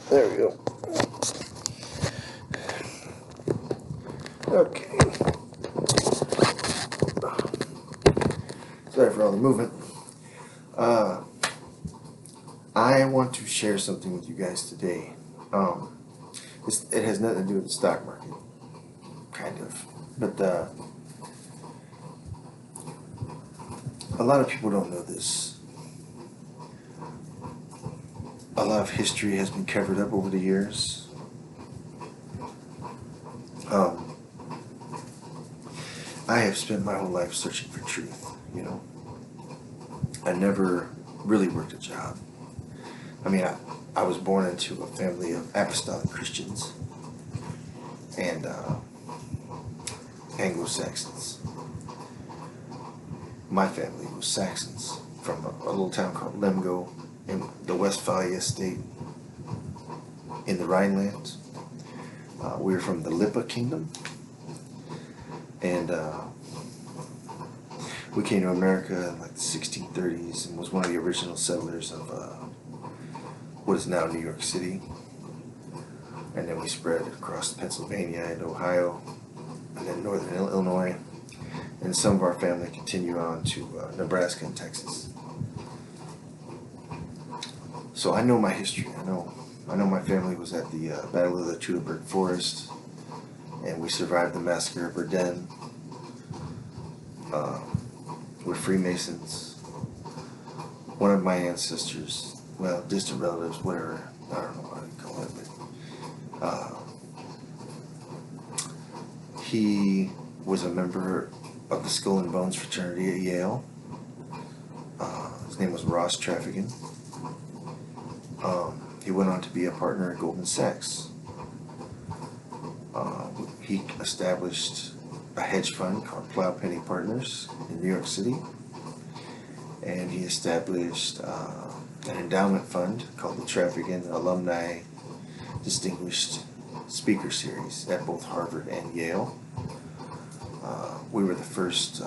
There we go. Okay. Sorry for all the movement. I want to share something with you guys today. It has nothing to do with the stock market, kind of. But a lot of people don't know this. A lot of history has been covered up over the years. I have spent my whole life searching for truth, you know. I never really worked a job. I mean, I was born into a family of apostolic Christians and Anglo-Saxons. My family was Saxons from a little town called Lemgo in the Westphalia state in the Rhineland. We were from the Lippe kingdom, and we came to America in like the 1630s and was one of the original settlers of what is now New York City. And then we spread across Pennsylvania and Ohio, and then northern Illinois. And some of our family continue on to Nebraska and Texas. So I know my history. I know my family was at the Battle of the Teutoburg Forest, and we survived the massacre of Verdun. We're Freemasons. One of my ancestors, well, distant relatives, whatever, I don't know how to call it, but he was a member of the Skull and Bones fraternity at Yale. His name was Ross Traffican. He went on to be a partner at Goldman Sachs. He established a hedge fund called Plowpenny Partners in New York City, and he established an endowment fund called the Traffican Alumni Distinguished Speaker Series at both Harvard and Yale. We were the first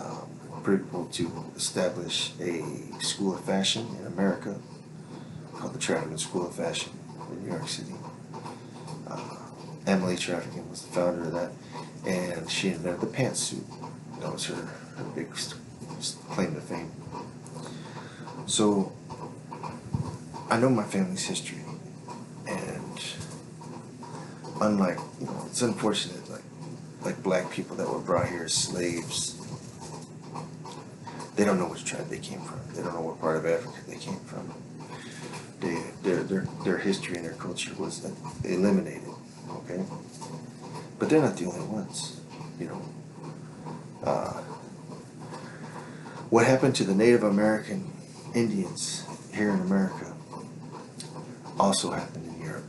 people to establish a school of fashion in America called the Traffican School of Fashion in New York City. Emily Traffican was the founder of that, and she invented the pantsuit. That was her big claim to fame. So I know my family's history, and unlike, you know, it's unfortunate, like black people that were brought here as slaves, they don't know which tribe they came from. They don't know what part of Africa they came from. Their history and their culture was eliminated. Okay, but they're not the only ones. You know, what happened to the Native American Indians here in America also happened in Europe.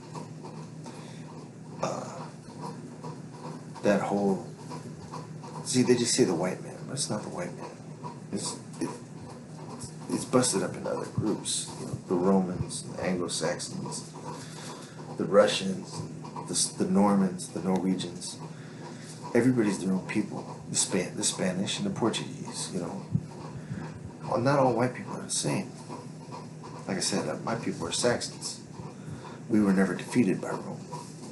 That whole, see, they just say the white man, but it's not the white man. It's busted up into other groups. You know, the Romans, the Anglo-Saxons, the Russians, the Normans, the Norwegians. Everybody's their own people. The Spanish and the Portuguese. You know, well, not all white people are the same. Like I said, my people are Saxons. We were never defeated by Rome.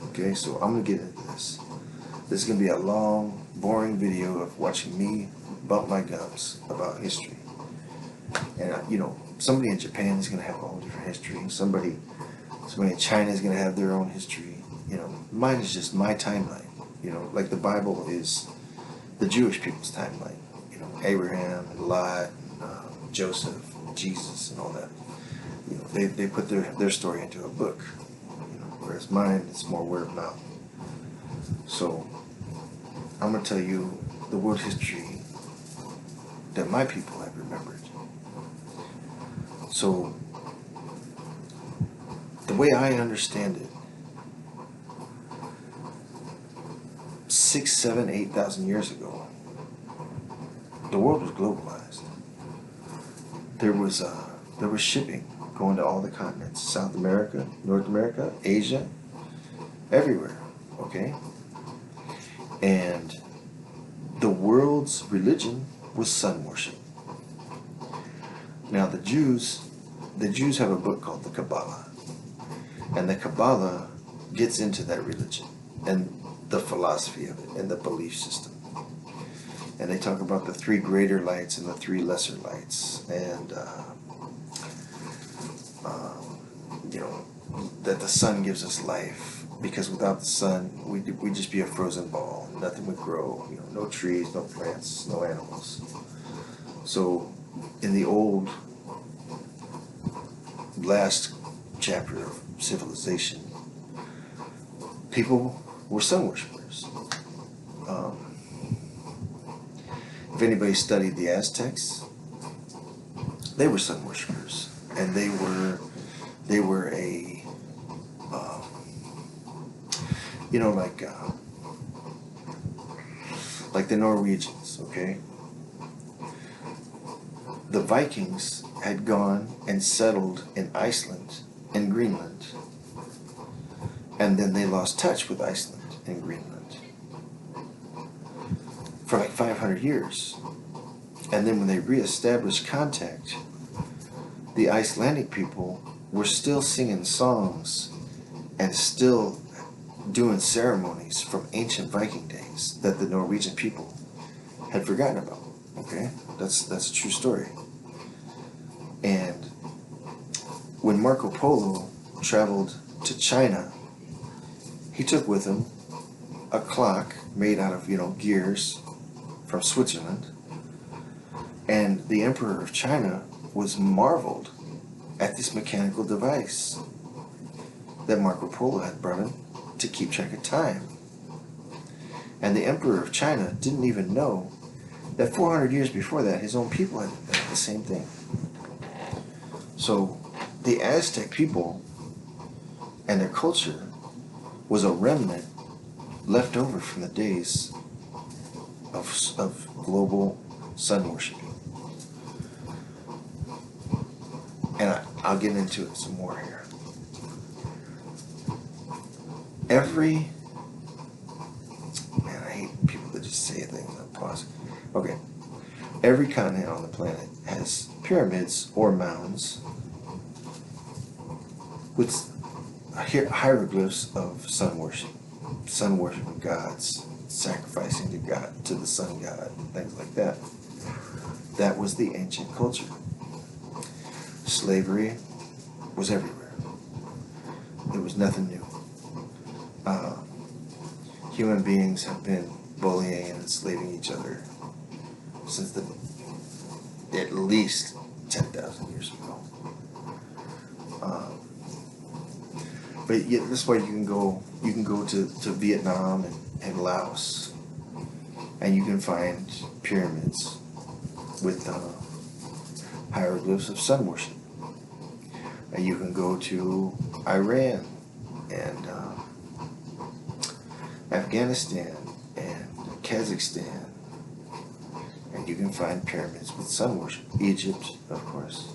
Okay, so I'm gonna get into this. This is gonna be a long, boring video of watching me bump my gums about history. And you know, somebody in Japan is gonna have a whole different history. Somebody in China is gonna have their own history. You know, mine is just my timeline. You know, like the Bible is the Jewish people's timeline. You know, Abraham and Lot, and, Joseph, and Jesus, and all that. You know, they put their story into a book. You know, whereas mine, it's more word of mouth. So I'm gonna tell you the world history that my people have remembered. So the way I understand it, 6, 7, 8,000 years ago, the world was globalized. There was shipping going to all the continents: South America, North America, Asia, everywhere. Okay, and the world's religion was sun worship. Now the Jews have a book called the Kabbalah, And the Kabbalah gets into that religion and the philosophy of it and the belief system. And they talk about the three greater lights and the three lesser lights, and you know, that the sun gives us life, because without the sun we'd just be a frozen ball. Nothing would grow. You know, no trees, no plants, no animals. So in the old last chapter of civilization, people were sun worshippers. If anybody studied the Aztecs, they were sun worshippers, and they were a you know, like the Norwegians. Okay, the Vikings had gone and settled in Iceland and Greenland, and then they lost touch with Iceland and Greenland for like 500 years. And then when they reestablished contact, the Icelandic people were still singing songs and still doing ceremonies from ancient Viking days that the Norwegian people had forgotten about. Okay, that's a true story. And when Marco Polo traveled to China, he took with him a clock made out of, you know, gears from Switzerland. And the Emperor of China was marveled at this mechanical device that Marco Polo had brought him to keep track of time. And the Emperor of China didn't even know that 400 years before that, his own people had done the same thing. So the Aztec people and their culture was a remnant left over from the days of global sun worshiping. And I'll get into it some more here. Man, I hate people that just say things and pause. Okay. Every continent on the planet has pyramids or mounds with hieroglyphs of sun worship of gods, sacrificing to God, to the sun god, things like that. That was the ancient culture. Slavery was everywhere. There was nothing new. Human beings have been bullying and enslaving each other since at least 10,000 years ago. But yeah, this way you can go to Vietnam and Laos, and you can find pyramids with hieroglyphs of sun worship. And you can go to Iran and Afghanistan and Kazakhstan, and you can find pyramids with sun worship. Egypt, of course.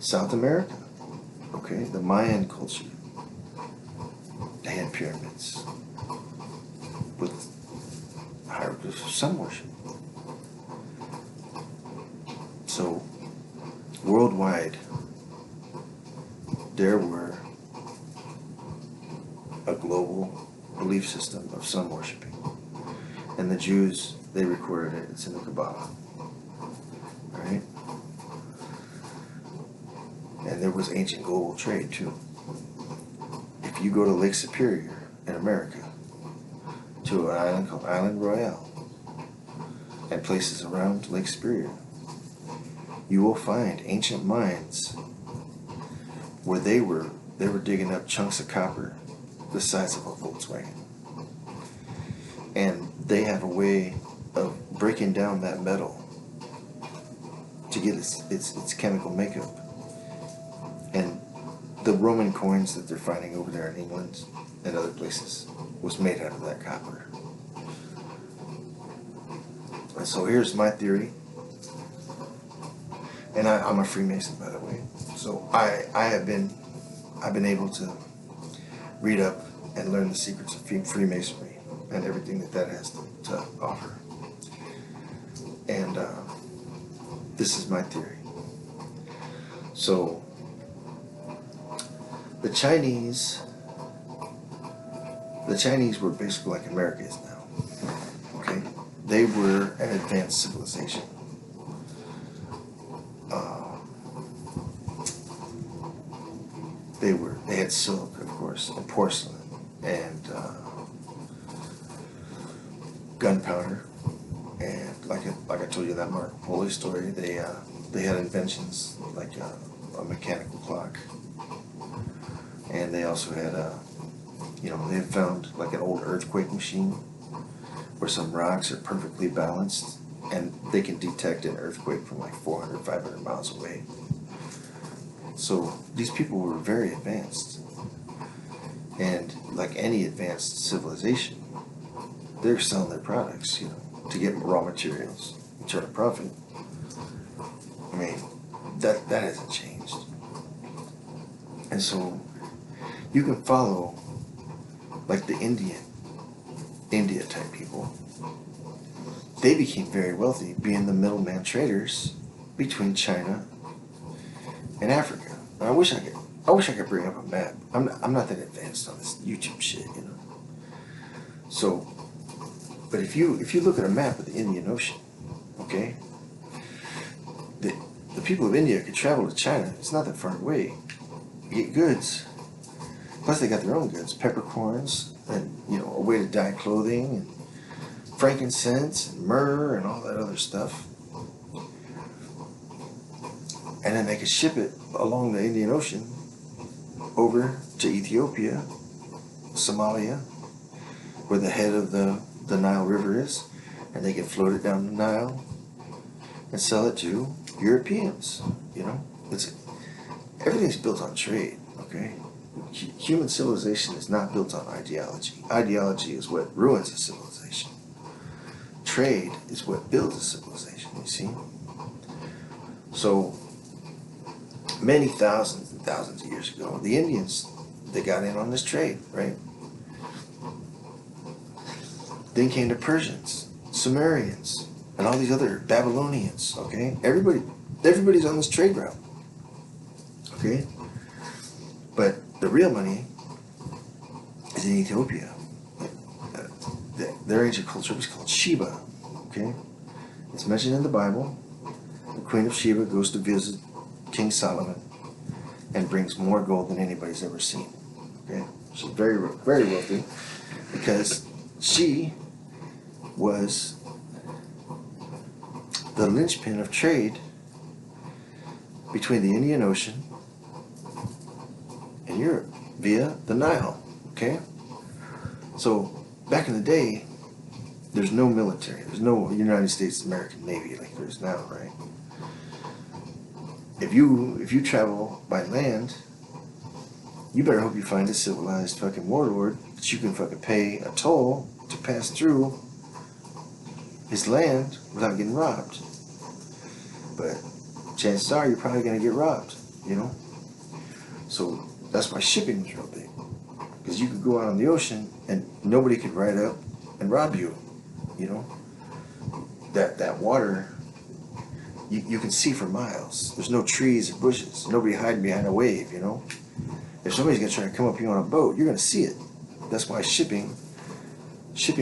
South America, okay, the Mayan culture, they had pyramids with hieroglyphs of sun worship. So, worldwide, there were a global belief system of sun worshiping. And the Jews, they recorded it. It's in the Kabbalah. Right? And there was ancient global trade too. If you go to Lake Superior in America, to an island called Island Royale, and places around Lake Superior, you will find ancient mines where they were digging up chunks of copper the size of a Volkswagen. And they have a way of breaking down that metal to get its chemical makeup. And the Roman coins that they're finding over there in England and other places was made out of that copper. And so here's my theory. And I'm a Freemason, by the way. So I've been able to read up and learn the secrets of Freemasonry and everything that has to offer. And this is my theory. So The Chinese, the Chinese were basically like America is now. Okay, they were an advanced civilization. They had silk, of course, and porcelain, and gunpowder, and like I told you that Marco Polo story. They had inventions like a mechanical clock, and they also had they had found like an old earthquake machine where some rocks are perfectly balanced, and they can detect an earthquake from like 400, 500 miles away. So these people were very advanced, and like any advanced civilization, they're selling their products, to get raw materials and turn a profit. I mean, that hasn't changed. And so you can follow like the India type people. They became very wealthy being the middleman traders between China and Africa. And I wish I could bring up a map. I'm not that advanced on this YouTube shit, So, but if you look at a map of the Indian Ocean, okay, the people of India could travel to China. It's not that far away. Get goods. Plus, they got their own goods: peppercorns, and a way to dye clothing, and frankincense, and myrrh, and all that other stuff. And then they could ship it along the Indian Ocean over to Ethiopia, Somalia, where the head of the Nile River is, and they can float it down the Nile and sell it to Europeans. Everything's built on trade. Okay, human civilization is not built on ideology. Ideology is what ruins a civilization. Trade is what builds a civilization. You see. So many thousands and thousands of years ago, the Indians, they got in on this trade, right? Then came the Persians, Sumerians, and all these other Babylonians, okay? Everybody's on this trade route, okay? But the real money is in Ethiopia. Their ancient culture was called Sheba, okay? It's mentioned in the Bible. The Queen of Sheba goes to visit King Solomon and brings more gold than anybody's ever seen. Okay, she's very, very wealthy because she was the linchpin of trade between the Indian Ocean and Europe via the Nile. Okay, so back in the day, there's no military. There's no United States American Navy like there's now, right? If you travel by land, you better hope you find a civilized fucking warlord that you can fucking pay a toll to pass through his land without getting robbed. But chances are you're probably gonna get robbed, So that's why shipping was real big. Because you could go out on the ocean and nobody could ride up and rob you, That water, you can see for miles. There's no trees or bushes. Nobody hiding behind a wave, If somebody's going to try to come up you on a boat, you're going to see it. That's why shipping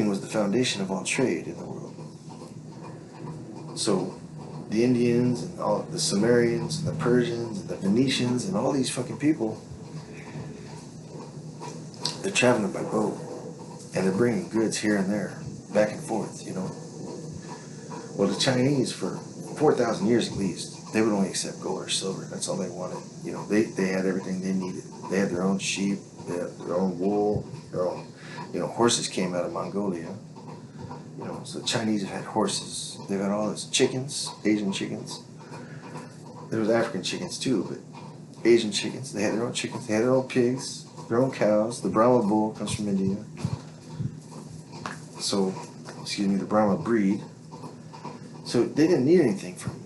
was the foundation of all trade in the world. So the Indians and all the Sumerians and the Persians and the Venetians and all these fucking people, they're traveling by boat. And they're bringing goods here and there, back and forth, Well, the Chinese, for 4,000 years at least, they would only accept gold or silver. That's all they wanted. They had everything they needed. They had their own sheep, they had their own wool, their own, horses came out of Mongolia. So the Chinese have had horses. They've had all this chickens, Asian chickens. There was African chickens too, but Asian chickens. They had their own chickens. They had their own pigs, their own cows. The Brahma bull comes from India. So, the Brahma breed. So they didn't need anything from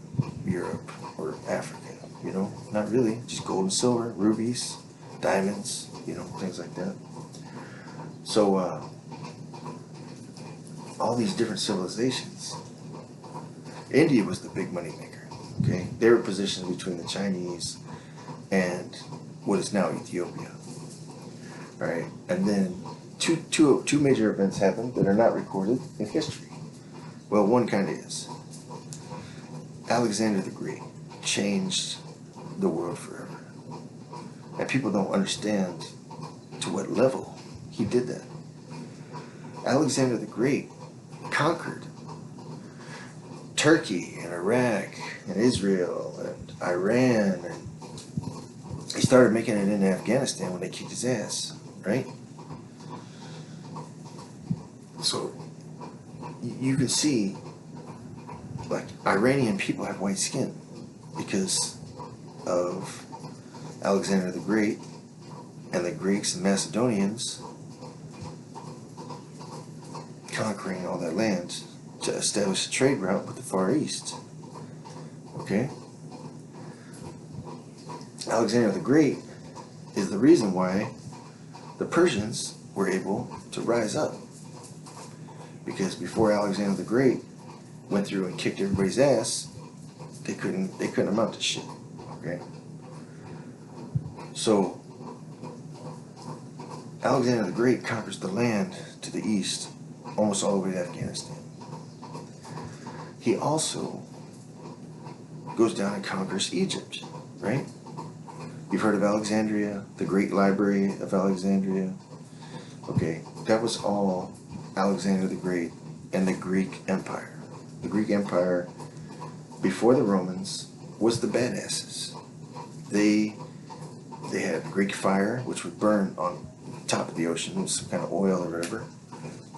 Europe or Africa, not really. Just gold and silver, rubies, diamonds, things like that. So all these different civilizations, India was the big money maker, okay? They were positioned between the Chinese and what is now Ethiopia. All right, and then two major events happened that are not recorded in history. Well, one kind of is. Alexander the Great changed the world forever. And people don't understand to what level he did that. Alexander the Great conquered Turkey and Iraq and Israel and Iran, and he started making it into Afghanistan when they kicked his ass, right? So you can see, like, Iranian people have white skin because of Alexander the Great and the Greeks and Macedonians conquering all that land to establish a trade route with the Far East. Okay? Alexander the Great is the reason why the Persians were able to rise up. Because before Alexander the Great went through and kicked everybody's ass, they couldn't amount to shit. Okay? So Alexander the Great conquers the land to the east, almost all the way to Afghanistan. He also goes down and conquers Egypt, right? You've heard of Alexandria, the Great Library of Alexandria. Okay, that was all Alexander the Great and the Greek Empire. The Greek Empire, before the Romans, was the badasses. They had Greek fire, which would burn on top of the ocean. It was some kind of oil or whatever.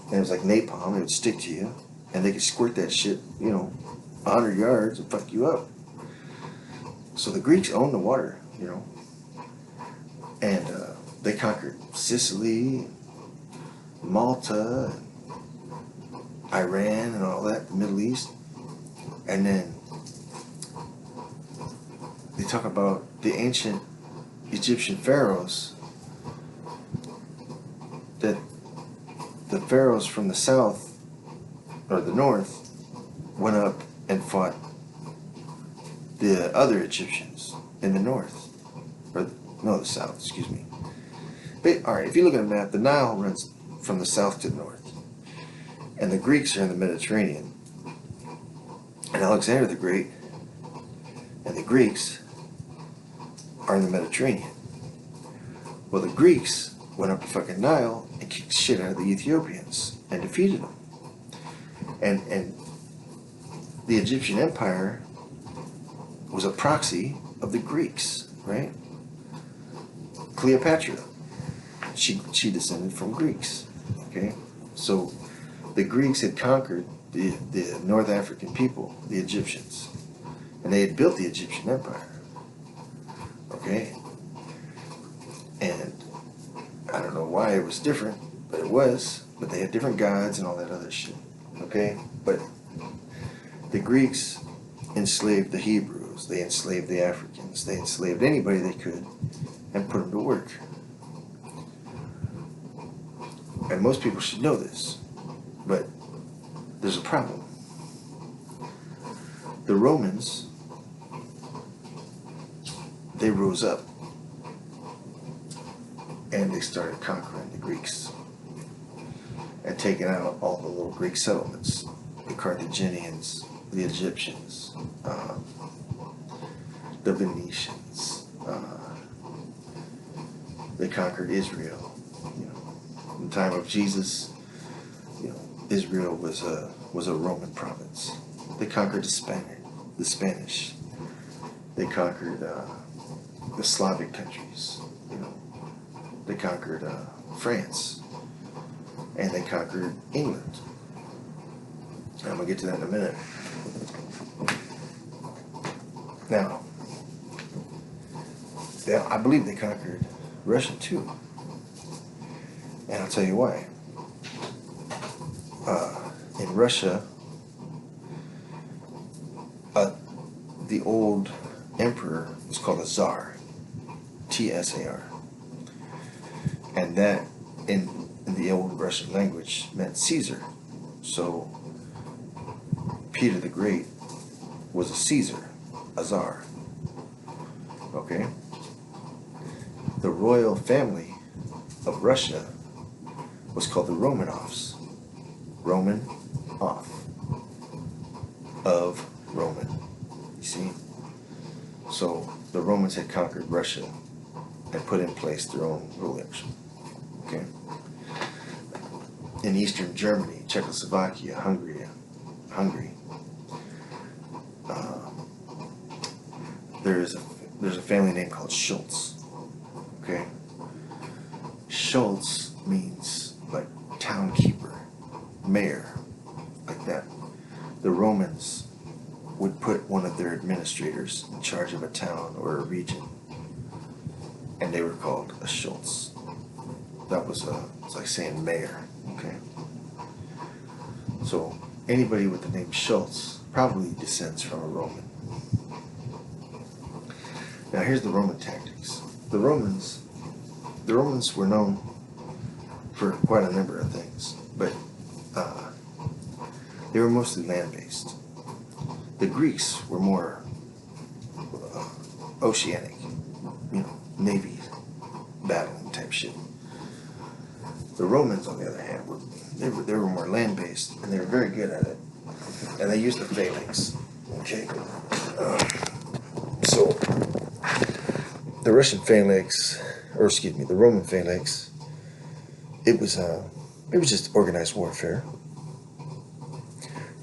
And it was like napalm. It would stick to you. And they could squirt that shit, 100 yards and fuck you up. So the Greeks owned the water, And they conquered Sicily, Malta, Iran, and all that, the Middle East. And then they talk about the ancient Egyptian pharaohs, that the pharaohs from the south or the north went up and fought the other Egyptians in the north, or no, the south, excuse me. But, all right, if you look at a map, the Nile runs from the south to the north, and the Greeks are in the Mediterranean, and Alexander the Great and the Greeks are in the Mediterranean. Well, the Greeks went up the fucking Nile and kicked the shit out of the Ethiopians and defeated them. And the Egyptian Empire was a proxy of the Greeks, right? Cleopatra, she descended from Greeks, okay? So the Greeks had conquered the North African people, the Egyptians, and they had built the Egyptian Empire, okay? And I don't know why it was different, but it was. But they had different gods and all that other shit, okay? But the Greeks enslaved the Hebrews, they enslaved the Africans, they enslaved anybody they could and put them to work. And most people should know this, but there's a problem. The Romans, they rose up and they started conquering the Greeks and taking out all the little Greek settlements, the Carthaginians, the Egyptians, the Venetians. They conquered Israel. In the time of Jesus, Israel was a Roman province. They conquered the Spanish. They conquered the Slavic countries. They conquered France, and they conquered England. I'm gonna get to that in a minute. Now, I believe they conquered Russia too, and I'll tell you why. In Russia, the old emperor was called a Tsar, Tsar, and that in the old Russian language meant Caesar. So Peter the Great was a Caesar, a Tsar. Okay? The royal family of Russia was called the Romanovs. Roman off of Roman. You see? So the Romans had conquered Russia and put in place their own rulers. Okay? In Eastern Germany, Czechoslovakia, Hungary, there's a family name called Schultz. Okay? Schultz means like town keeper, mayor, like that. The Romans would put one of their administrators in charge of a town or a region, and they were called a Schultz. That was it's like saying mayor. Okay. So anybody with the name Schultz probably descends from a Roman. Now here's the Roman tactics. The Romans were known for quite a number of things, but they were mostly land-based. The Greeks were more oceanic, navy battling type shit. The Romans, on the other hand, they were more land-based, and they were very good at it. And they used the phalanx. Okay. So the the Roman phalanx, it was just organized warfare.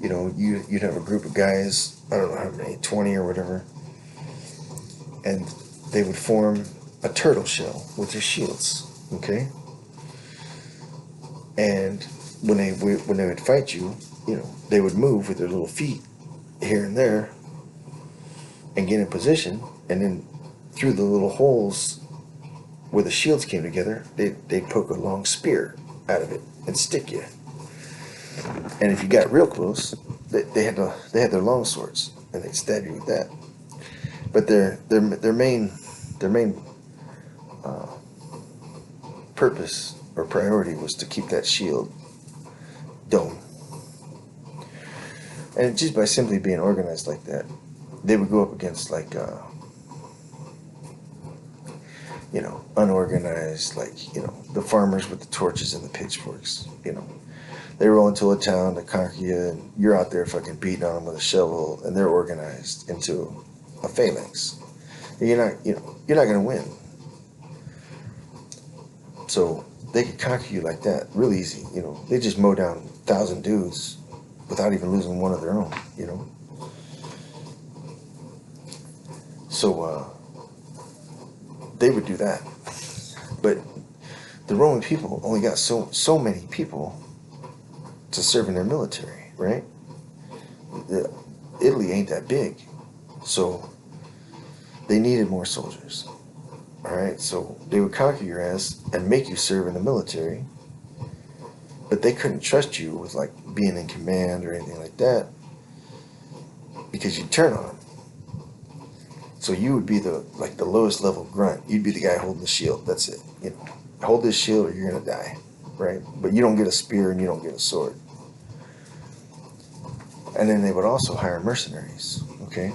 You'd have a group of guys, I don't know how many, 20 or whatever, and they would form a turtle shell with their shields. Okay. And when they would fight you, they would move with their little feet here and there and get in position, and then through the little holes where the shields came together, they'd poke a long spear out of it and stick you. And if you got real close, they had their long swords, and they'd stab you with that. But their main purpose or priority was to keep that shield dome. And just by simply being organized like that, they would go up against unorganized, the farmers with the torches and the pitchforks. They roll into a town to conquer you, and you're out there fucking beating on them with a shovel, and they're organized into a phalanx. And you're not gonna win. So they could conquer you like that, real easy. They just mow down 1,000 dudes without even losing one of their own. So they would do that, but the Roman people only got so many people to serve in their military, right? Italy ain't that big, so they needed more soldiers. All right, so they would conquer your ass and make you serve in the military, but they couldn't trust you with being in command or anything like that, because you'd turn on them. So you would be the lowest level grunt. You'd be the guy holding the shield. That's it. Hold this shield or you're gonna die, right? But you don't get a spear and you don't get a sword. And then they would also hire mercenaries. Okay.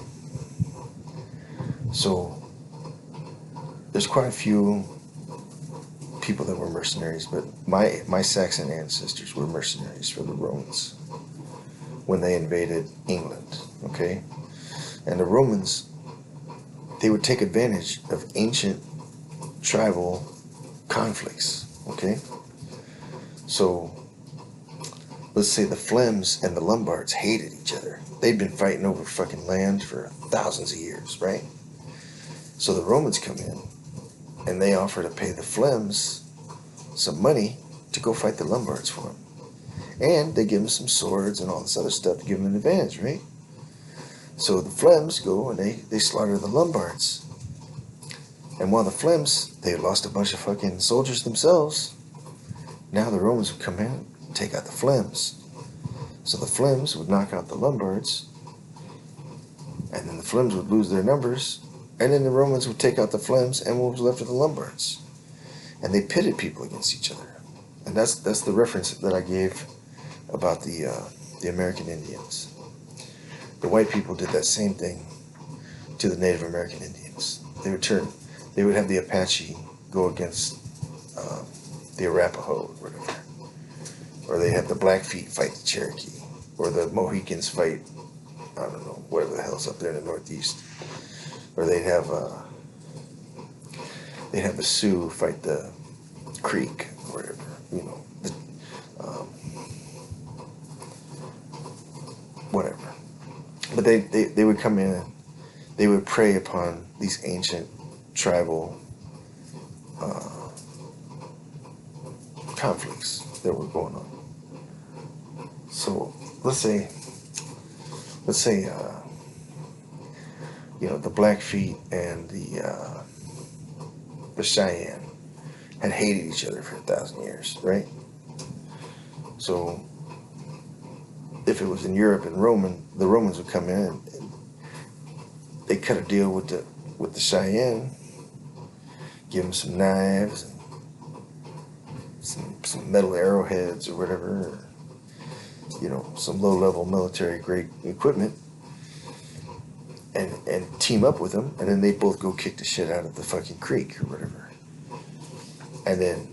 So there's quite a few people that were mercenaries, but my Saxon ancestors were mercenaries for the Romans when they invaded England. Okay, and the Romans, they would take advantage of ancient tribal conflicts. Okay, so let's say the Flems and the Lombards hated each other. They'd been fighting over fucking land for thousands of years, right? So the Romans come in and they offer to pay the Flems some money to go fight the Lombards for them. And they give them some swords and all this other stuff to give them an advantage, right? So the Flems go and they slaughter the Lombards. And while the Flems, they lost a bunch of fucking soldiers themselves, now the Romans would come in and take out the Flems. So the Flems would knock out the Lombards, and then the Flems would lose their numbers, and then the Romans would take out the Flems, and what was left of the Lombards. And they pitted people against each other. And that's the reference that I gave about the American Indians. The white people did that same thing to the Native American Indians. They would have the Apache go against the Arapaho, or whatever. Or they have the Blackfeet fight the Cherokee. Or the Mohicans fight, I don't know, whatever the hell's up there in the Northeast. Or they'd have the Sioux fight the Creek, or whatever, you know, whatever. But they would come in, they would prey upon these ancient tribal conflicts that were going on. So let's say you know, the Blackfeet and the Cheyenne had hated each other for 1,000 years, right? So if it was in Europe and the Romans would come in and they cut a deal with the Cheyenne, give them some knives and some metal arrowheads or whatever, or, you know, some low-level military-grade equipment, and team up with them, and then they both go kick the shit out of the fucking creek or whatever. And then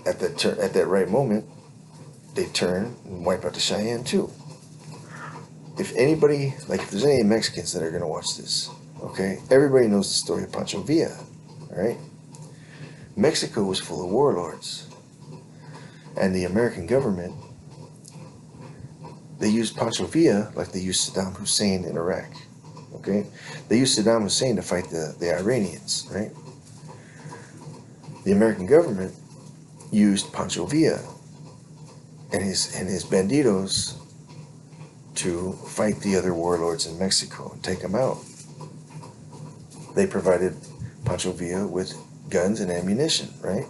at that right moment, they turn and wipe out the Cheyenne too. If anybody, like if there's any Mexicans that are gonna watch this, okay, everybody knows the story of Pancho Villa, all right? Mexico was full of warlords, and the American government, they used Pancho Villa like they used Saddam Hussein in Iraq, okay? They used Saddam Hussein to fight the Iranians, right? The American government used Pancho Villa and his bandidos to fight the other warlords in Mexico and take them out. They provided Pancho Villa with guns and ammunition, right?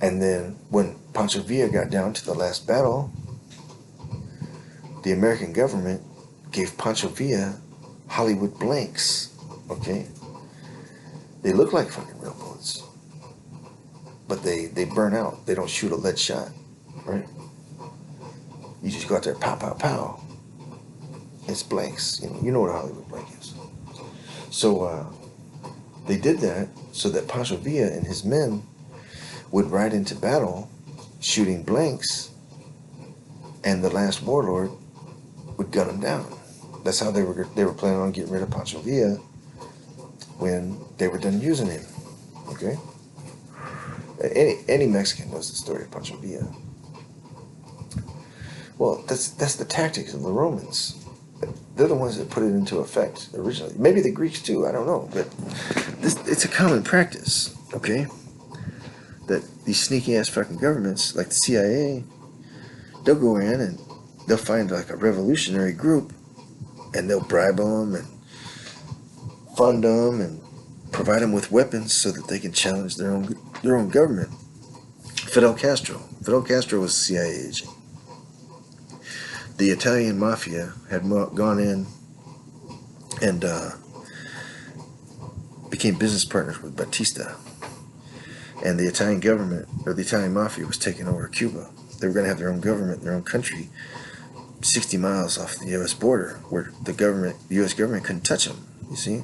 And then when Pancho Villa got down to the last battle, the American government gave Pancho Villa Hollywood blanks, okay? They look like fucking real bullets, but they burn out. They don't shoot a lead shot, right? You just go out there, pow, pow, pow. It's blanks. You know what a Hollywood blank is. So they did that so that Pancho Villa and his men would ride into battle shooting blanks, and the last warlord would gun them down. That's how they were planning on getting rid of Pancho Villa when they were done using him. Okay? Any Mexican knows the story of Pancho Villa. Well, that's the tactics of the Romans. They're the ones that put it into effect originally. Maybe the Greeks too, I don't know. But it's a common practice, okay? That these sneaky ass fucking governments, like the CIA, they'll go in and they'll find like a revolutionary group, and they'll bribe them and fund them and provide them with weapons so that they can challenge their own government. Fidel Castro was a CIA agent. The Italian mafia had gone in and became business partners with Batista. And the Italian government, or the Italian mafia, was taking over Cuba. They were going to have their own government, their own country, 60 miles off the U.S. border, where the U.S. government couldn't touch them, you see?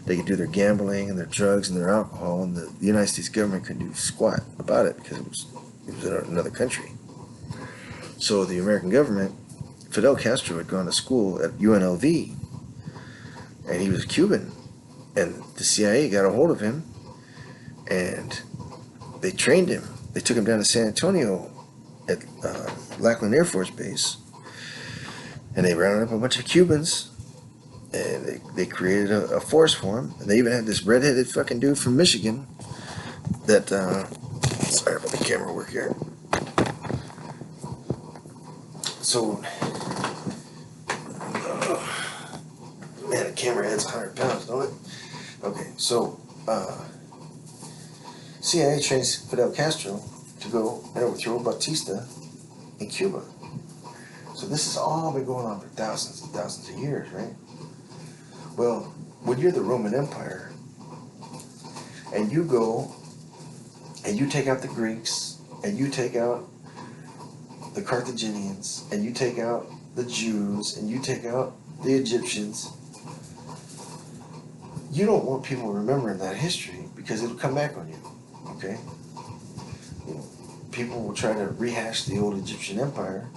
They could do their gambling and their drugs and their alcohol, and the United States government couldn't do squat about it because it was in another country. So the American government, Fidel Castro had gone to school at UNLV, and he was Cuban, and the CIA got a hold of him, and they trained him. They took him down to San Antonio at Lackland Air Force Base, and they rounded up a bunch of Cubans, and they created a force for him. And they even had this redheaded fucking dude from Michigan that, sorry about the camera work here. So, man, the camera head's 100 pounds, don't it? Okay, so, CIA trains Fidel Castro to go and overthrow Batista in Cuba. So this has all been going on for thousands and thousands of years, right? Well, when you're the Roman Empire, and you go and you take out the Greeks, and you take out the Carthaginians, and you take out the Jews, and you take out the Egyptians, you don't want people remembering that history because it'll come back on you, okay? people will try to rehash the old Egyptian empire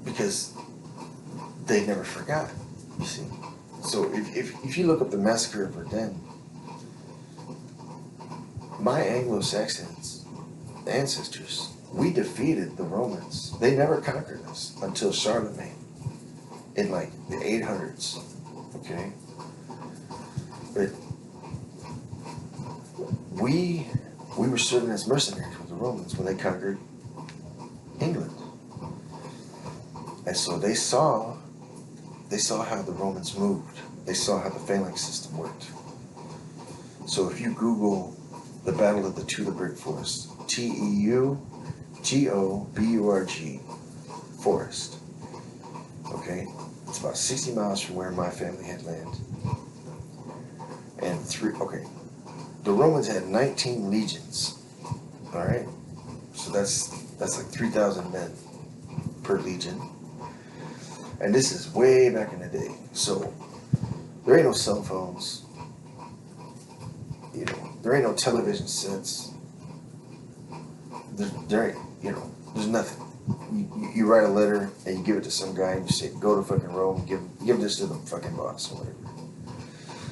because they never forgot, you see. So if you look up the massacre of Verdun, my Anglo-Saxons ancestors, we defeated the Romans. They never conquered us until Charlemagne in like the 800s, okay? But we were serving as mercenaries with the Romans when they conquered England. And so they saw how the Romans moved. They saw how the phalanx system worked. So if you Google the Battle of the Teutoburg Forest, Teugoburg Forest, okay? It's about 60 miles from where my family had land. And the Romans had 19 legions, all right? So that's like 3,000 men per legion. And this is way back in the day. So there ain't no cell phones, there ain't no television sets. There ain't, there's nothing. You write a letter and you give it to some guy and you say, go to fucking Rome, give this to the fucking boss or whatever.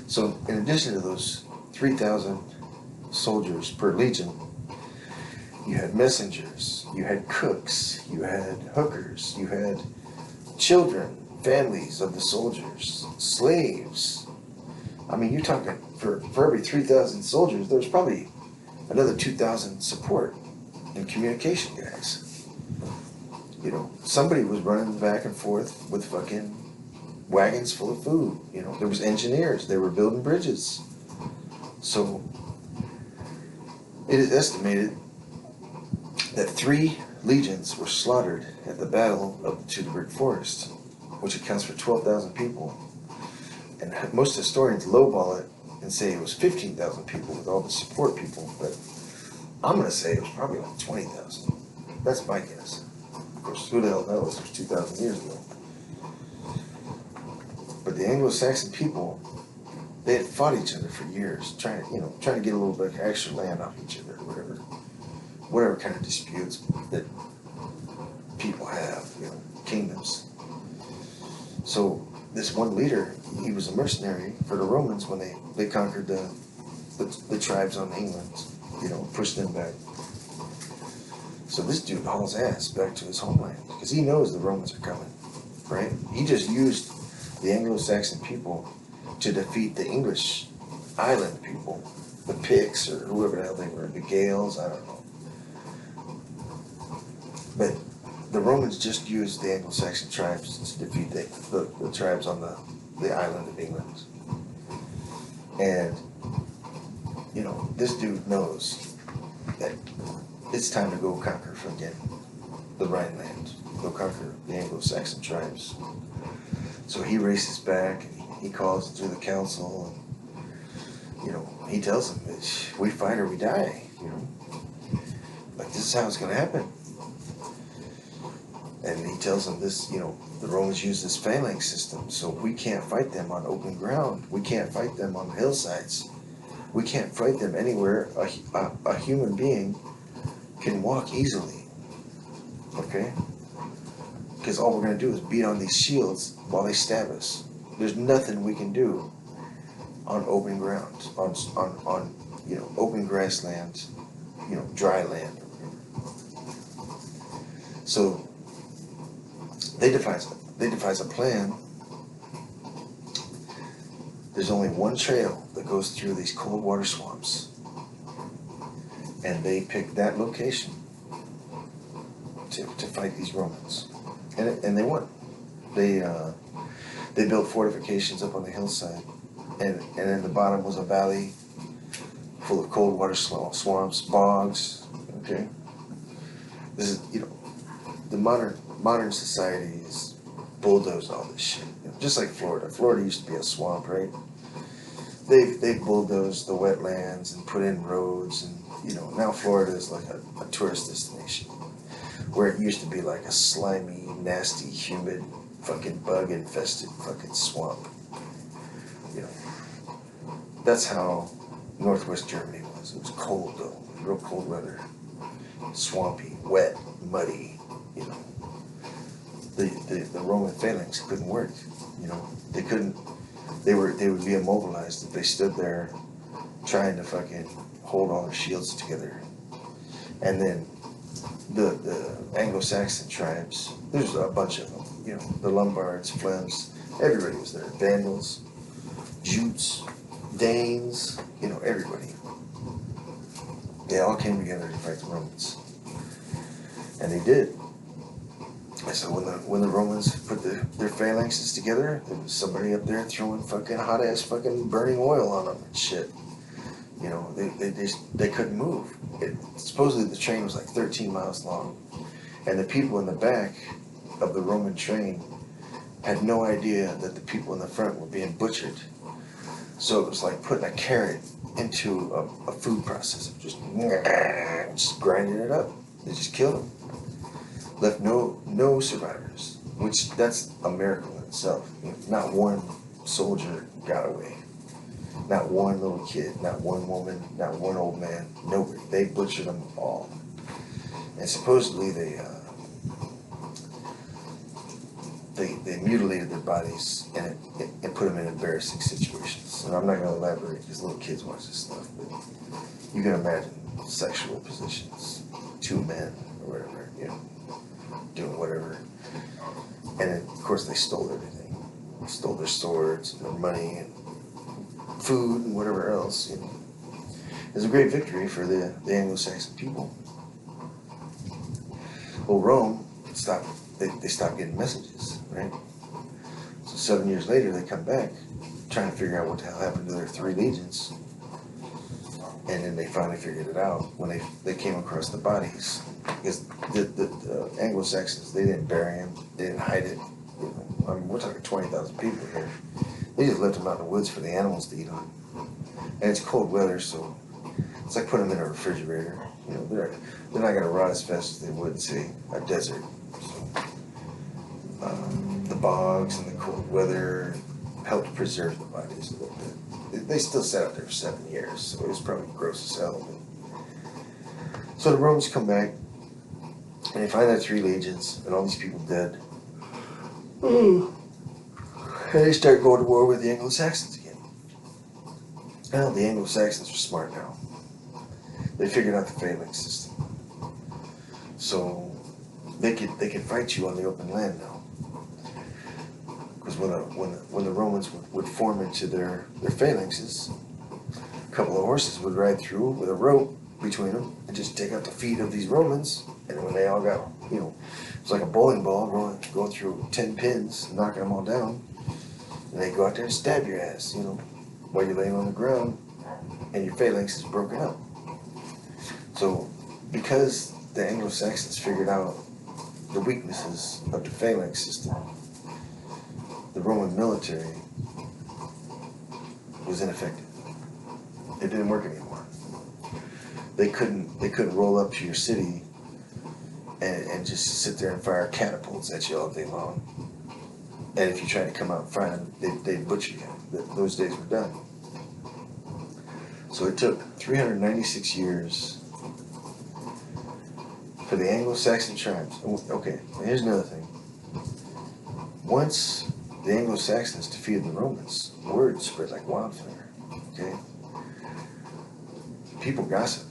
So in addition to those 3,000 soldiers per legion, you had messengers, you had cooks, you had hookers, you had children, families of the soldiers, slaves. I mean, you're talking, for every 3,000 soldiers, there was probably another 2,000 support and communication guys. Somebody was running back and forth with fucking wagons full of food. There was engineers. They were building bridges. So it is estimated that 3 legions were slaughtered at the Battle of the Teutoburg Forest, which accounts for 12,000 people. And most historians lowball it and say it was 15,000 people with all the support people, but I'm going to say it was probably like 20,000. That's my guess. Of course, who the hell knows? It was 2,000 years ago. But the Anglo-Saxon people, they had fought each other for years, trying to get a little bit of extra land off each other, or whatever kind of disputes that people have, kingdoms. So this one leader, he was a mercenary for the Romans when they conquered the tribes on England, pushed them back. So this dude hauls ass back to his homeland because he knows the Romans are coming, right? He just used the Anglo-Saxon people to defeat the English island people, the Picts or whoever the hell they were, the Gales, I don't know. But the Romans just used the Anglo-Saxon tribes to defeat the tribes on the island of England. And, this dude knows that it's time to go conquer again the Rhineland, go conquer the Anglo-Saxon tribes. So he races back and he calls to the council and, he tells them, we fight or we die, Like, this is how it's going to happen. And he tells them this, the Romans use this phalanx system, so we can't fight them on open ground. We can't fight them on hillsides. We can't fight them anywhere a human being can walk easily, okay? Because all we're going to do is beat on these shields while they stab us. There's nothing we can do on open ground, on open grassland, dry land. So they devise a plan. There's only one trail that goes through these cold water swamps, and they pick that location to fight these Romans, and they won. They built fortifications up on the hillside, and in the bottom was a valley full of cold water swamps, bogs. Okay, this is the modern society is bulldozed all this shit, just like Florida. Florida used to be a swamp, right? They've bulldozed the wetlands and put in roads, and now Florida is like a tourist destination, where it used to be like a slimy, nasty, humid, fucking bug-infested fucking swamp. That's how Northwest Germany was. It was cold though, real cold weather. swampy, wet, muddy, you know. The Roman phalanx couldn't work, you know. They couldn't, they would be immobilized if they stood there trying to fucking hold all their shields together. And then the Anglo-Saxon tribes, there's a bunch of them, you know, the Lombards, Flems, everybody was there. Vandals, Jutes, Danes, you know, everybody. They all came together to fight the Romans. And they did. And so when the Romans put their phalanxes together, there was somebody up there throwing fucking hot ass fucking burning oil on them and shit. You know, they couldn't move. Supposedly the train was like 13 miles long, and the people in the back of the Roman train had no idea that the people in the front were being butchered. So it was like putting a carrot into a food processor, just grinding it up. They just killed them. Left no survivors, which that's a miracle in itself. You know, not one soldier got away. Not one little kid, not one woman, not one old man, nobody. They butchered them all. And supposedly they mutilated their bodies and put them in embarrassing situations. And I'm not going to elaborate because little kids watch this stuff, but you can imagine sexual positions, two men or whatever, you know, doing whatever. And then, of course, they stole everything. They stole their swords and their money and food and whatever else, you know. It was a great victory for the Anglo-Saxon people. Well, Rome stopped. They stopped getting messages, right? So 7 years later, they come back, trying to figure out what the hell happened to their 3 legions. And then they finally figured it out when they came across the bodies. Because the Anglo-Saxons, they didn't bury them, they didn't hide it. You know, I mean, we're talking 20,000 people here. They just left them out in the woods for the animals to eat on. And it's cold weather, so it's like putting them in a refrigerator. You know, they're not going to rot as fast as they would, say, a desert. So, the bogs and the cold weather helped preserve the bodies a little bit. They still sat out there for 7 years, so it was probably gross as hell. But. So the Romans come back, and they find their 3 legions, and all these people dead. And they start going to war with the Anglo-Saxons again. Well, the Anglo-Saxons are smart now. They figured out the phalanx system. So they could fight you on the open land now. Because when the Romans would form into their phalanxes, a couple of horses would ride through with a rope between them and just take out the feet of these Romans. And when they all got, you know, it's like a bowling ball going through 10 pins, knocking them all down. And they go out there and stab your ass, you know, while you're laying on the ground and your phalanx is broken up. So because the Anglo-Saxons figured out the weaknesses of the phalanx system, the Roman military was ineffective. It didn't work anymore. They couldn't roll up to your city and just sit there and fire catapults at you all day long. And if you tried to come out and fight them, they'd butcher you. Those days were done. So it took 396 years for the Anglo-Saxon tribes. Okay, here's another thing. Once the Anglo-Saxons defeated the Romans, word spread like wildfire. Okay? People gossip.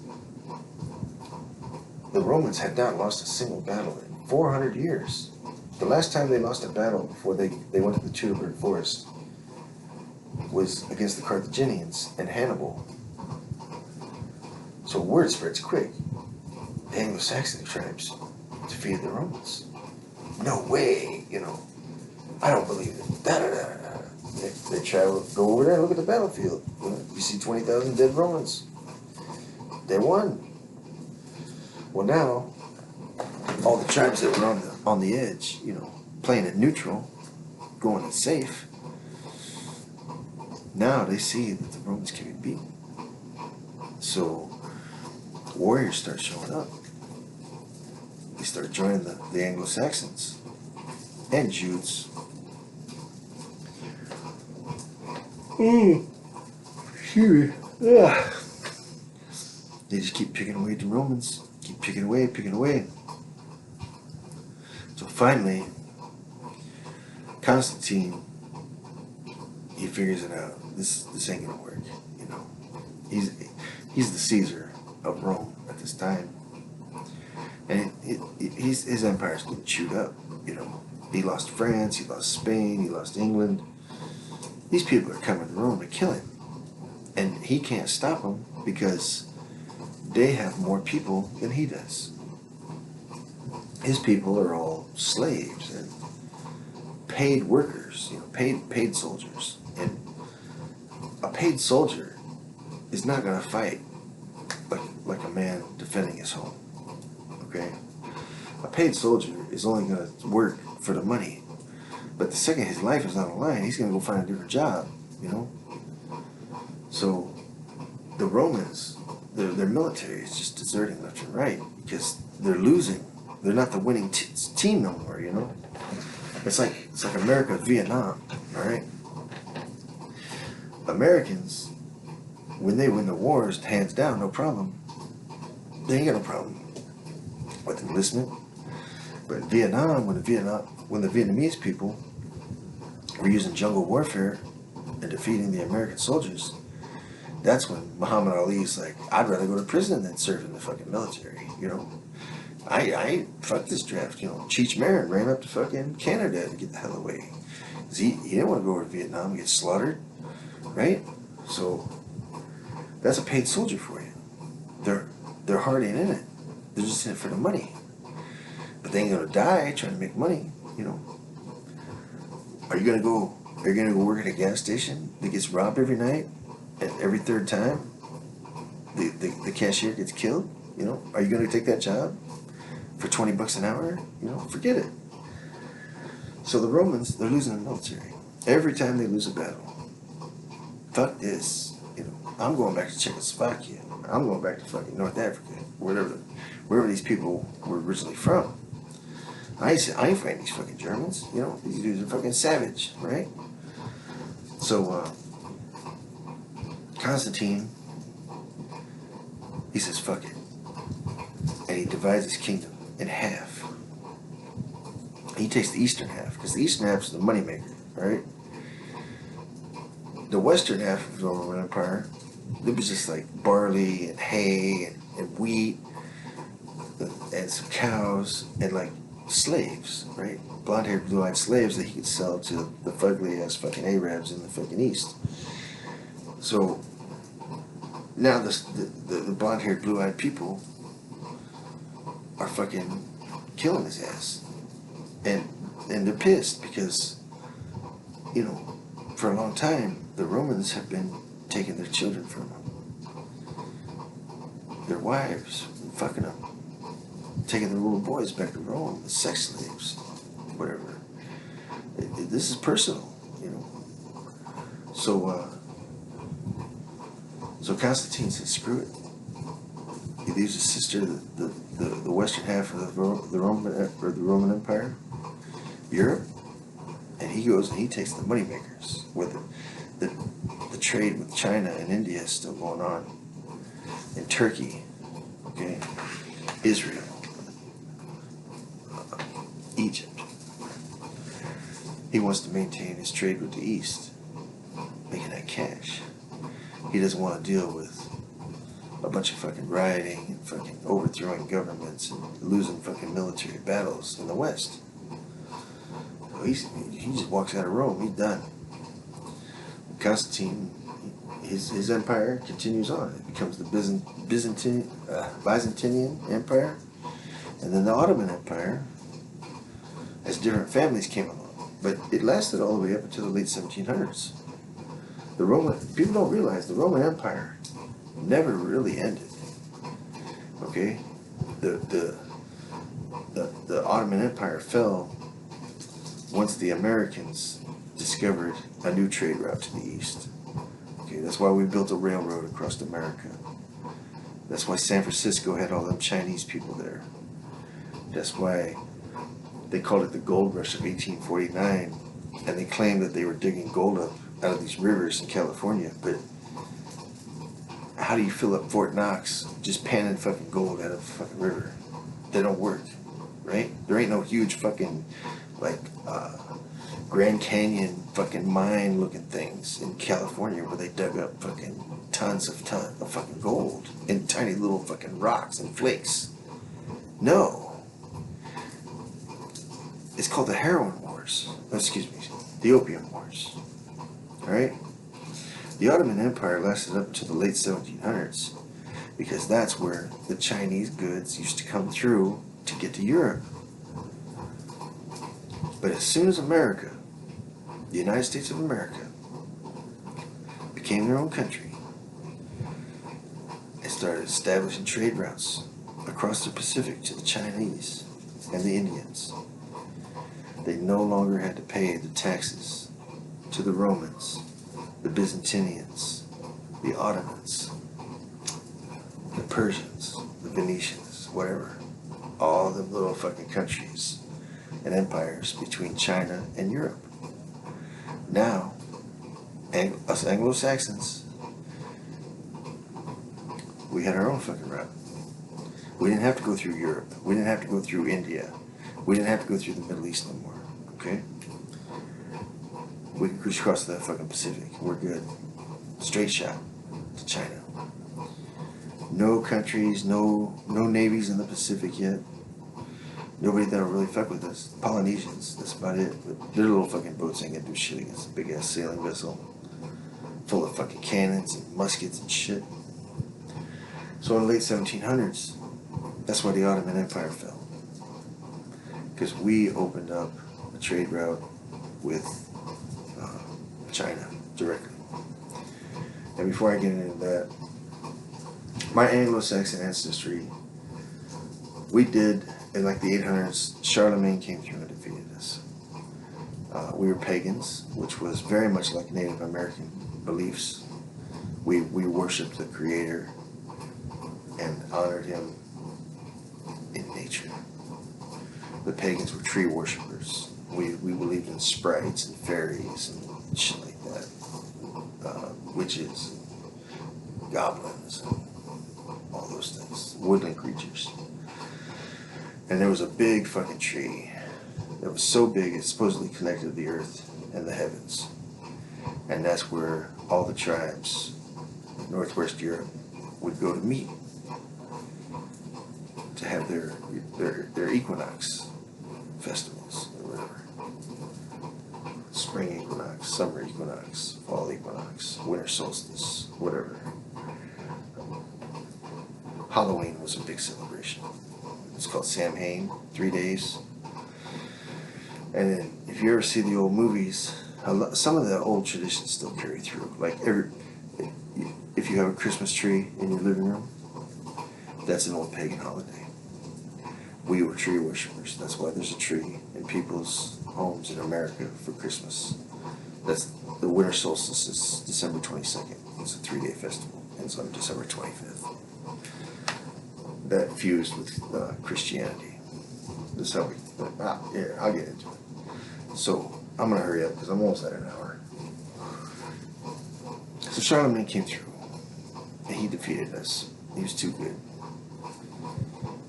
The Romans had not lost a single battle in 400 years. The last time they lost a battle before they went to the Teutoburg Forest was against the Carthaginians and Hannibal. So word spreads quick. The Anglo-Saxon tribes defeated the Romans. No way, you know. I don't believe it. They travel, go over there and look at the battlefield. You know, you see 20,000 dead Romans. They won. Well, now, all the tribes that were on the edge, you know, playing it neutral, going it safe, now they see that the Romans can be beaten. So warriors start showing up. They start joining the Anglo-Saxons and Jutes. Excuse me. They just keep picking away at the Romans, keep picking away, picking away. So finally, Constantine, he figures it out. This ain't gonna work. You know, he's the Caesar of Rome at this time, and his empire's getting chewed up. You know, he lost France, he lost Spain, he lost England. These people are coming to Rome to kill him, and he can't stop them because they have more people than he does. His people are all slaves and paid workers, you know, paid soldiers. And a paid soldier is not gonna fight like a man defending his home. Okay? A paid soldier is only gonna work for the money. But the second his life is on the line, he's gonna go find a different job, you know? So the Romans, their military is just deserting left and right because they're losing. They're not the winning team no more, you know? It's like America, Vietnam, all right? Americans, when they win the wars, hands down, no problem. They ain't got no problem with enlistment. But in Vietnam, when the Vietnamese people were using jungle warfare and defeating the American soldiers, that's when Muhammad Ali's like, I'd rather go to prison than serve in the fucking military, you know? I fuck this draft, you know. Cheech Marin ran up to fucking Canada to get the hell away. 'Cause he didn't want to go over to Vietnam and get slaughtered, right? So that's a paid soldier for you. Their heart ain't in it. They're just in it for the money. But they ain't gonna die trying to make money, you know. Are you gonna go work at a gas station that gets robbed every night and every third time the cashier gets killed? You know, are you gonna take that job for $20 an hour? You know, forget it. So the Romans, they're losing the military. Every time they lose a battle, fuck this. You know, I'm going back to Czechoslovakia. I'm going back to fucking North Africa, wherever these people were originally from. I ain't fighting these fucking Germans. You know, these dudes are fucking savage, right? So Constantine, he says fuck it, and he divides his kingdom in half. He takes the eastern half, because the eastern half is the moneymaker, right? The western half of the Roman Empire, it was just like barley and hay and wheat and some cows and like slaves, right? Blonde-haired, blue-eyed slaves that he could sell to the fugly-ass fucking Arabs in the fucking east. So now the blonde-haired, blue-eyed people are fucking killing his ass, and they're pissed because, you know, for a long time the Romans have been taking their children from them, their wives, and fucking them, taking the little boys back to Rome, the sex slaves, whatever. This is personal, you know. So Constantine says, screw it. He leaves his sister, the western half of the Roman Empire, Europe, and he goes and he takes the moneymakers, where the trade with China and India is still going on, and Turkey, okay, Israel, Egypt. He wants to maintain his trade with the East, making that cash. He doesn't want to deal with a bunch of fucking rioting and fucking overthrowing governments and losing fucking military battles in the West. So he just walks out of Rome. He's done. Constantine, his empire continues on. It becomes the Byzantine Empire, and then the Ottoman Empire, as different families came along. But it lasted all the way up until the late 1700s. People don't realize the Roman Empire never really ended. Okay, the Ottoman Empire fell once the Americans discovered a new trade route to the east. Okay, that's why we built a railroad across America. That's why San Francisco had all them Chinese people there. That's why they called it the Gold Rush of 1849, and they claimed that they were digging gold up out of these rivers in California. But how do you fill up Fort Knox just panning fucking gold out of a fucking river? They don't work, right? There ain't no huge fucking, like, Grand Canyon fucking mine looking things in California where they dug up fucking tons of fucking gold in tiny little fucking rocks and flakes. No. It's called the heroin wars. Oh, excuse me, the opium wars. Alright? The Ottoman Empire lasted up to the late 1700s because that's where the Chinese goods used to come through to get to Europe. But as soon as America, the United States of America, became their own country and started establishing trade routes across the Pacific to the Chinese and the Indians, they no longer had to pay the taxes to the Romans, the Byzantinians, the Ottomans, the Persians, the Venetians, whatever. All them little fucking countries and empires between China and Europe. Now, us Anglo-Saxons, we had our own fucking route. We didn't have to go through Europe. We didn't have to go through India. We didn't have to go through the Middle East no more. Okay? We could crisscross that fucking Pacific. We're good. Straight shot to China. No countries, no navies in the Pacific yet. Nobody that'll really fuck with us. Polynesians, that's about it. But their little fucking boats ain't gonna do shit against a big ass sailing vessel full of fucking cannons and muskets and shit. So in the late 1700s, that's why the Ottoman Empire fell. Because we opened up a trade route with China directly. And before I get into that, my Anglo-Saxon ancestry, we did, in like the 800s, Charlemagne came through and defeated us. We were pagans, which was very much like Native American beliefs. We worshipped the Creator and honored Him in nature. The pagans were tree worshippers. We believed in sprites and fairies and shit like that. Witches and goblins and all those things. Woodland creatures. And there was a big fucking tree that was so big it supposedly connected the earth and the heavens. And that's where all the tribes in Northwest Europe would go to meet to have their equinox festivals or whatever. Spring equinox, summer equinox, fall equinox, winter solstice, whatever. Halloween was a big celebration. It's called Samhain, 3 days. And then if you ever see the old movies, some of the old traditions still carry through. Like if you have a Christmas tree in your living room, that's an old pagan holiday. We were tree worshippers. That's why there's a tree in people's homes in America for Christmas. That's the winter solstice is December 22nd. It's a 3-day festival. Ends on December 25th. That fused with Christianity. This is how we. Yeah, I'll get into it. So I'm gonna hurry up because I'm almost at an hour. So Charlemagne came through, and he defeated us. He was too good.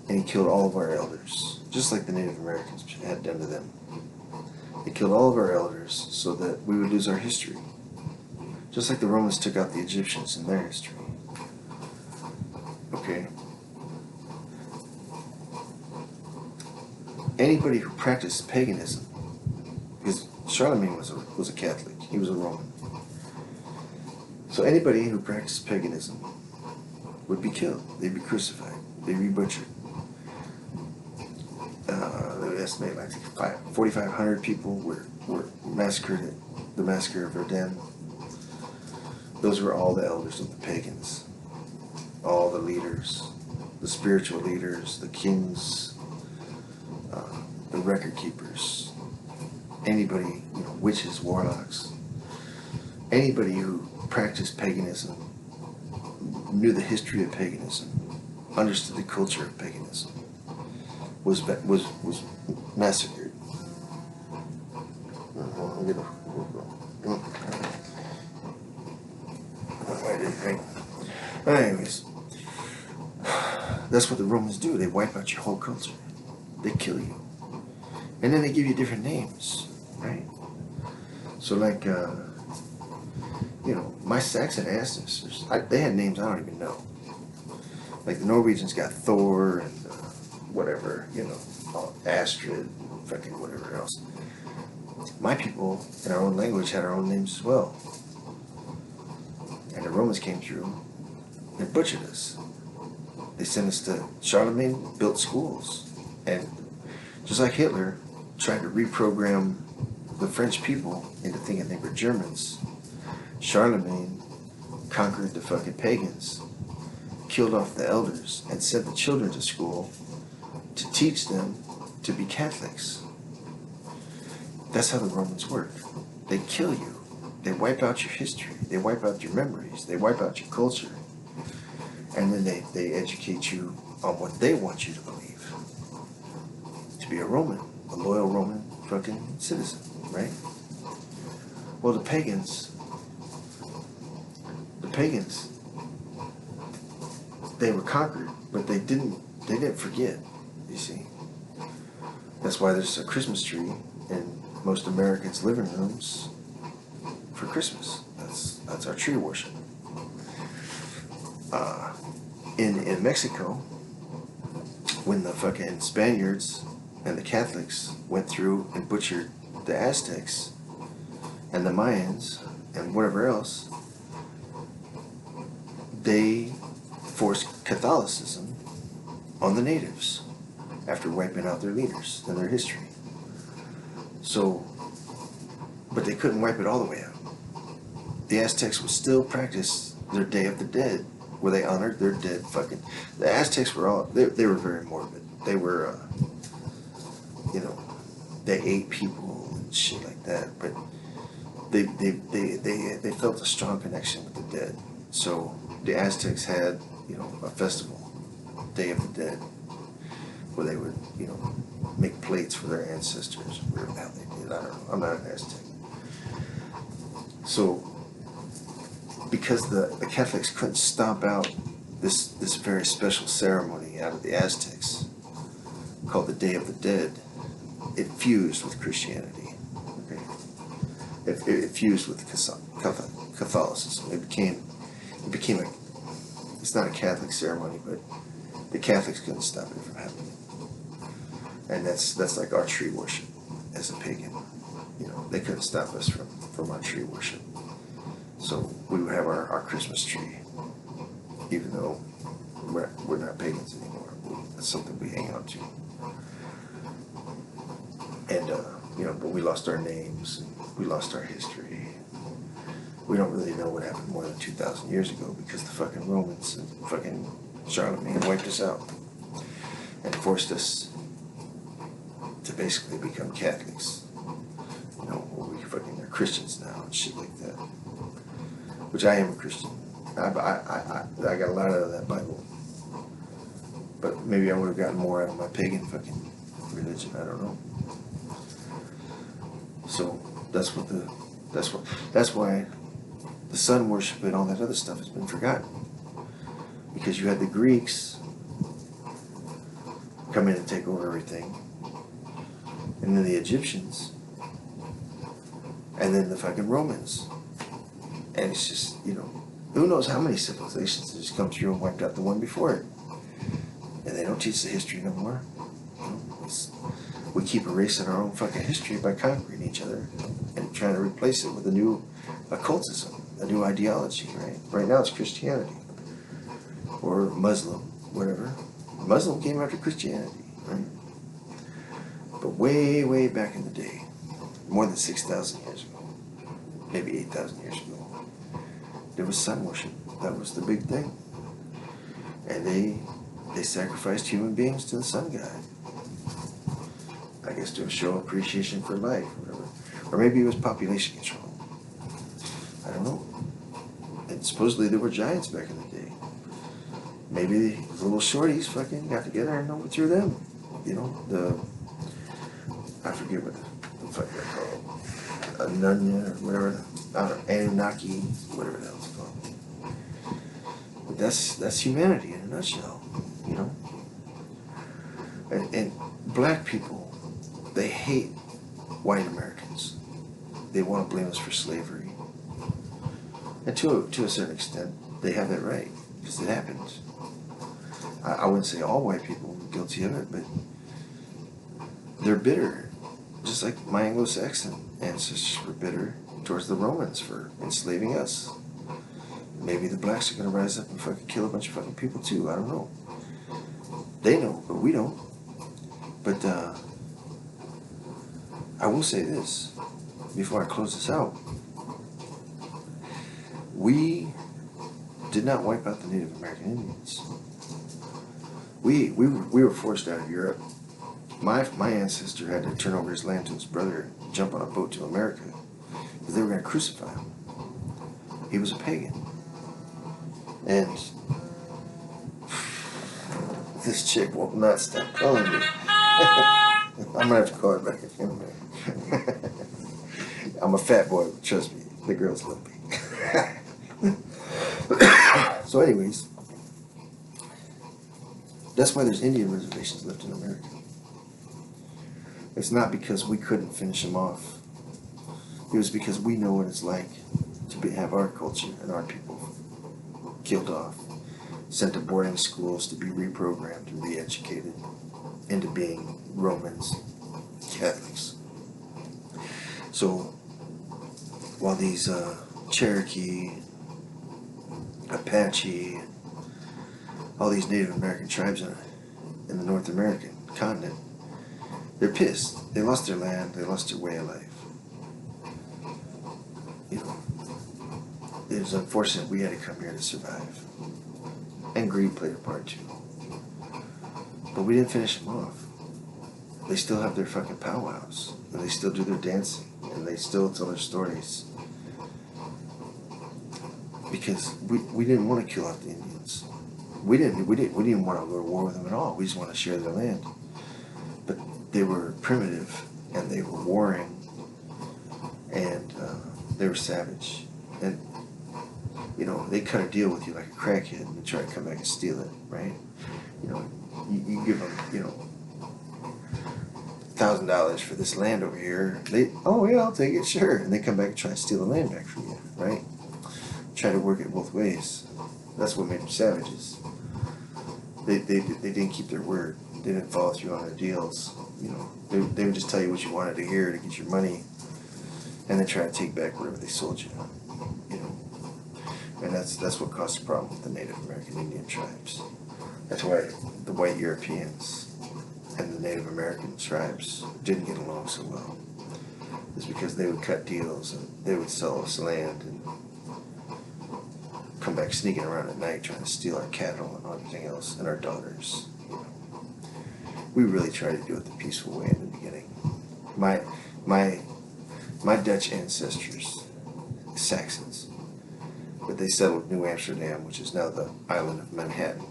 And he killed all of our elders, just like the Native Americans had done to them. They killed all of our elders so that we would lose our history, just like the Romans took out the Egyptians in their history. Okay? Anybody who practiced paganism, because Charlemagne was a Catholic, he was a Roman. So anybody who practiced paganism would be killed. They'd be crucified. They'd be butchered. They would estimate like 4,500 people were massacred at the massacre of Verdun. Those were all the elders of the pagans. All the leaders, the spiritual leaders, the kings, the record keepers, anybody, witches, warlocks, anybody who practiced paganism, knew the history of paganism, understood the culture of paganism, was massacred. Anyways, that's what the Romans do. They wipe out your whole culture. They kill you. And then they give you different names, right? So like, my Saxon ancestors, they had names I don't even know. Like the Norwegians got Thor and whatever, Astrid, fucking whatever else. My people, in our own language, had our own names as well. And the Romans came through and butchered us. They sent us to Charlemagne, built schools. And just like Hitler tried to reprogram the French people into thinking they were Germans, Charlemagne conquered the fucking pagans, killed off the elders, and sent the children to school to teach them to be Catholics. That's how the Romans work. They kill you. They wipe out your history. They wipe out your memories. They wipe out your culture. And then they educate you on what they want you to believe. To be a Roman, a loyal Roman fucking citizen, right? Well, the pagans, they were conquered, but they didn't forget, you see. That's why there's a Christmas tree in most Americans' living rooms for Christmas. That's our tree worship. In Mexico, when the fucking Spaniards and the Catholics went through and butchered the Aztecs and the Mayans and whatever else, they forced Catholicism on the natives after wiping out their leaders and their history. So, but they couldn't wipe it all the way out. The Aztecs would still practice their Day of the Dead, where they honored their dead fucking... The Aztecs were they were very morbid. They were, they ate people and shit like that, but they felt a strong connection with the dead. So the Aztecs had, a festival, Day of the Dead, where they would, make plates for their ancestors, whatever the hell they did. I don't know. I'm not an Aztec. So, because the Catholics couldn't stomp out this very special ceremony out of the Aztecs, called the Day of the Dead, it fused with Christianity. Okay, it fused with Catholicism. It became a. It's not a Catholic ceremony, but the Catholics couldn't stop it from happening. And that's like our tree worship as a pagan. They couldn't stop us from our tree worship. So we would have our Christmas tree, even though we're not pagans anymore. That's something we hang on to. And, but we lost our names, and we lost our history. We don't really know what happened more than 2,000 years ago because the fucking Romans and fucking Charlemagne wiped us out and forced us to basically become Catholics. We fucking are Christians now and shit like that. Which I am a Christian. I got a lot out of that Bible. But maybe I would have gotten more out of my pagan fucking religion. I don't know. So that's why the sun worship and all that other stuff has been forgotten. Because you had the Greeks come in and take over everything. And then the Egyptians. And then the fucking Romans. And it's just, who knows how many civilizations have just come through and wiped out the one before it. And they don't teach the history no more. We keep erasing our own fucking history by conquering each other and trying to replace it with a new occultism, a new ideology, right? Right now it's Christianity. Or Muslim, whatever. Muslim came after Christianity, right? But way, way back in the day, more than 6,000 years ago, maybe 8,000 years ago, there was sun worship. That was the big thing. And they sacrificed human beings to the sun god. I guess to show appreciation for life, or whatever. Or maybe it was population control. I don't know. And supposedly there were giants back in the day. Maybe the little shorties fucking got together and overthrew them. I forget what the fuck they're called. Anunya or whatever. I don't know, Anunnaki, whatever the hell it's called. But that's humanity in a nutshell, you know. And black people, they hate white Americans. They want to blame us for slavery, and to a certain extent, they have that right because it happened. I wouldn't say all white people were guilty of it, but they're bitter, just like my Anglo-Saxon ancestors were bitter towards the Romans for enslaving us. Maybe the blacks are going to rise up and fucking kill a bunch of fucking people too. I don't know. They know, but we don't. But I will say this before I close this out. We did not wipe out the Native American Indians. We were forced out of Europe. My ancestor had to turn over his land to his brother and jump on a boat to America because they were going to crucify him. He was a pagan. And this chick will not stop calling me. I'm going to have to call her back in a minute. I'm a fat boy, trust me. The girls love me. So anyways, that's why there's Indian reservations left in America. It's not because we couldn't finish them off. It was because we know what it's like to have our culture and our people killed off, sent to boarding schools to be reprogrammed and re-educated into being Romans, Catholics. So while these Cherokee, Apache, all these Native American tribes in the North American continent, they're pissed. They lost their land, they lost their way of life. You know, it was unfortunate we had to come here to survive. And greed played a part too. But we didn't finish them off. They still have their fucking powwows. And they still do their dancing. And they still tell their stories. Because we didn't want to kill out the Indians. We didn't want to go to war with them at all. We just want to share their land. But they were primitive. And they were warring. And they were savage. And you know, they cut a deal with you like a crackhead and they try to come back and steal it, right? You know, you give them, you know, $1,000 for this land over here. Oh yeah, I'll take it, sure. And they come back and try to steal the land back from you, right? Try to work it both ways. That's what made them savages. They didn't keep their word. They didn't follow through on their deals. You know, they would just tell you what you wanted to hear to get your money, and then try to take back whatever they sold you. You know. And that's what caused the problem with the Native American Indian tribes. That's why the white Europeans and the Native American tribes didn't get along so well. It's because they would cut deals and they would sell us land and come back sneaking around at night trying to steal our cattle and everything else and our daughters. You know. We really tried to do it the peaceful way in the beginning. My Dutch ancestors, Saxons, but they settled New Amsterdam, which is now the island of Manhattan.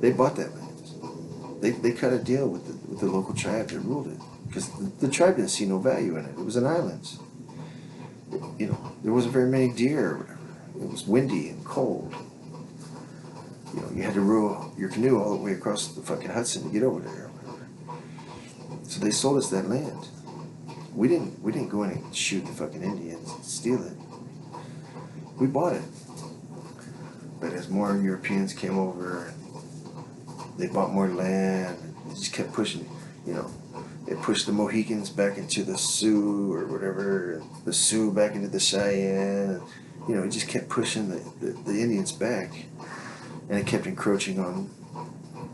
They bought that land. They cut a deal with the local tribe that ruled it, because the tribe didn't see no value in it. It was an island. You know, there wasn't very many deer or whatever. It was windy and cold. You know, you had to row your canoe all the way across the fucking Hudson to get over there or whatever. So they sold us that land. We didn't go in and shoot the fucking Indians and steal it. We bought it. But as more Europeans came over, they bought more land, and they just kept pushing, you know. They pushed the Mohicans back into the Sioux or whatever, and the Sioux back into the Cheyenne, and, you know, it just kept pushing the Indians back, and it kept encroaching on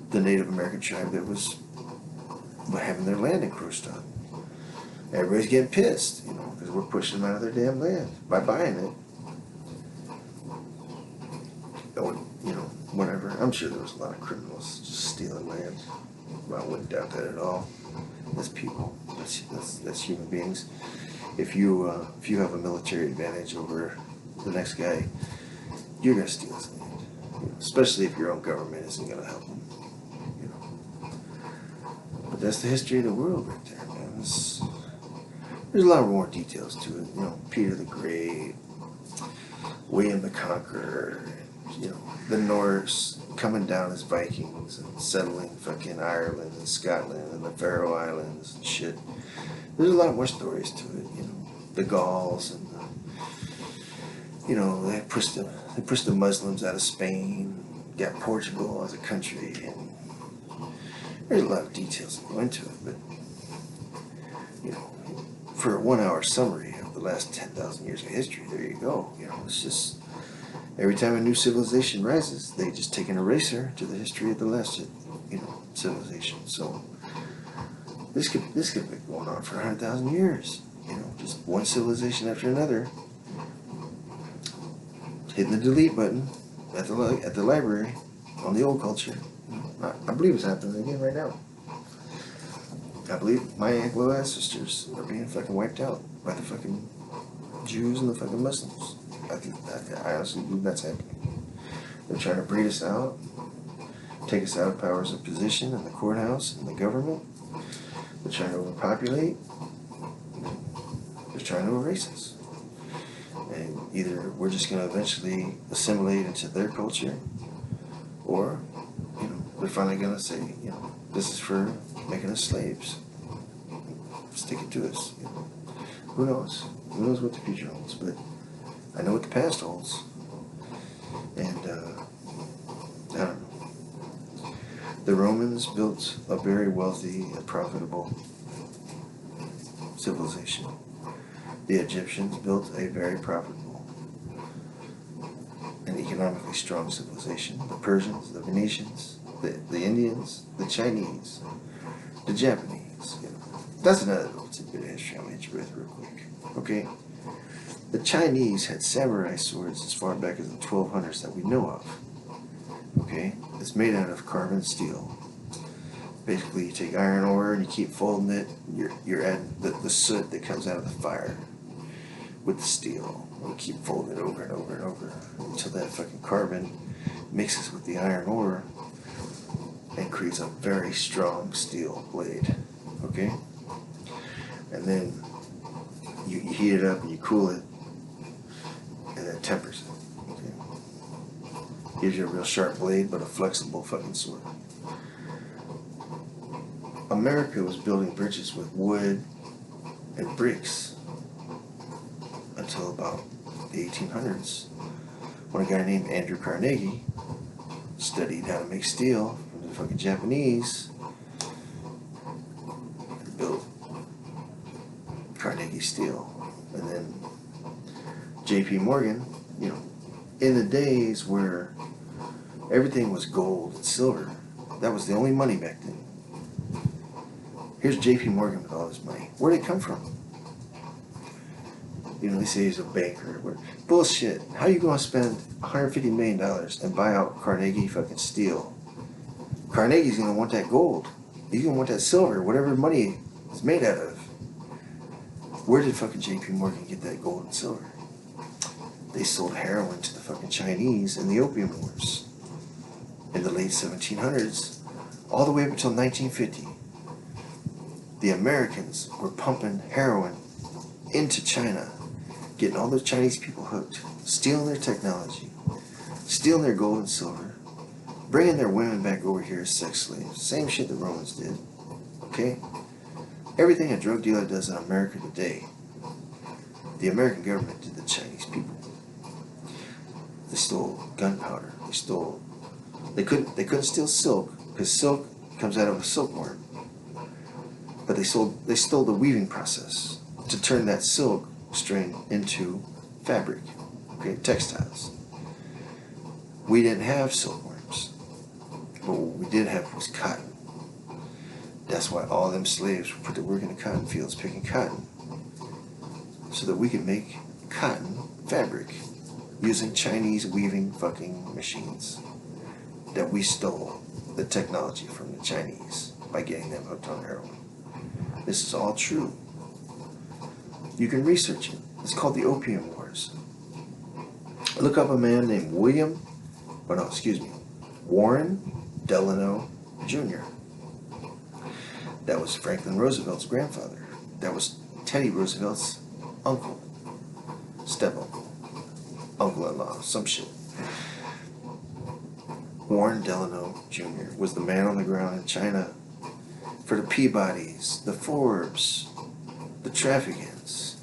the Native American tribe that was having their land encroached on. Everybody's getting pissed, you know, because we're pushing them out of their damn land by buying it. You know, whatever. I'm sure there was a lot of criminals just stealing land. I wouldn't doubt that at all. That's people. That's human beings. If you have a military advantage over the next guy, you're gonna steal his land. You know, especially if your own government isn't gonna help him. You know. But that's the history of the world right there, man. There's a lot more details to it. You know, Peter the Great, William the Conqueror. you know, the Norse coming down as Vikings and settling fucking Ireland and Scotland and the Faroe Islands and shit. There's a lot more stories to it, you know. The Gauls and the, you know, they pushed the Muslims out of Spain, got Portugal as a country, and there's a lot of details that go into it, but you know, for a 1 hour summary of the last 10,000 years of history, there you go. You know, it's just every time a new civilization rises, they just take an eraser to the history of the last, you know, civilization. So this could be going on for 100,000 years. You know, just one civilization after another, hitting the delete button at the library on the old culture. I believe it's happening again right now. I believe my Anglo ancestors are being fucking wiped out by the fucking Jews and the fucking Muslims. I honestly believe that's happening. They're trying to breed us out, take us out of powers of position in the courthouse and the government. They're trying to overpopulate. They're trying to erase us. And either we're just going to eventually assimilate into their culture, or, you know, they're finally going to say, you know, this is for making us slaves. Stick it to us. You know. Who knows? Who knows what the future holds? But I know what the past holds. And, I don't know. The Romans built a very wealthy and profitable civilization. The Egyptians built a very profitable and economically strong civilization. The Persians, the Venetians, the Indians, the Chinese, the Japanese. You know. That's another little tidbit of history I'll hit you with real quick. Okay? The Chinese had samurai swords as far back as the 1200s that we know of. Okay? It's made out of carbon steel. Basically, you take iron ore and you keep folding it. You're adding the soot that comes out of the fire with the steel. And you keep folding it over and over and over until that fucking carbon mixes with the iron ore and creates a very strong steel blade. Okay? And then you heat it up and you cool it, and then tempers it. Okay? Gives you a real sharp blade, but a flexible fucking sword. America was building bridges with wood and bricks until about the 1800s, when a guy named Andrew Carnegie studied how to make steel from the fucking Japanese and built Carnegie Steel. And then J.P. Morgan, you know, in the days where everything was gold and silver, that was the only money back then. Here's J.P. Morgan with all his money. Where did it come from? You know, they say he's a banker. Bullshit. How are you going to spend $150 million and buy out Carnegie fucking Steel? Carnegie's going to want that gold. He's going to want that silver, whatever money is made out of. Where did fucking J.P. Morgan get that gold and silver? They sold heroin to the fucking Chinese in the Opium Wars in the late 1700s, all the way up until 1950. The Americans were pumping heroin into China, getting all those Chinese people hooked, stealing their technology, stealing their gold and silver, bringing their women back over here as sex slaves. Same shit the Romans did. Okay? Everything a drug dealer does in America today, the American government did the Chinese people. They stole gunpowder. They couldn't steal silk, because silk comes out of a silkworm. But they stole the weaving process to turn that silk strain into fabric, okay, textiles. We didn't have silkworms, but what we did have was cotton. That's why all them slaves were put to work in the cotton fields picking cotton, so that we could make cotton fabric using Chinese weaving fucking machines that we stole the technology from the Chinese by getting them hooked on heroin. This is all true. You can research it. It's called the Opium Wars. Look up a man named Warren Delano Jr. That was Franklin Roosevelt's grandfather. That was Teddy Roosevelt's uncle, step-uncle, uncle-in-law, some shit. Warren Delano Jr. was the man on the ground in China for the Peabodys, the Forbes, the Trafficants,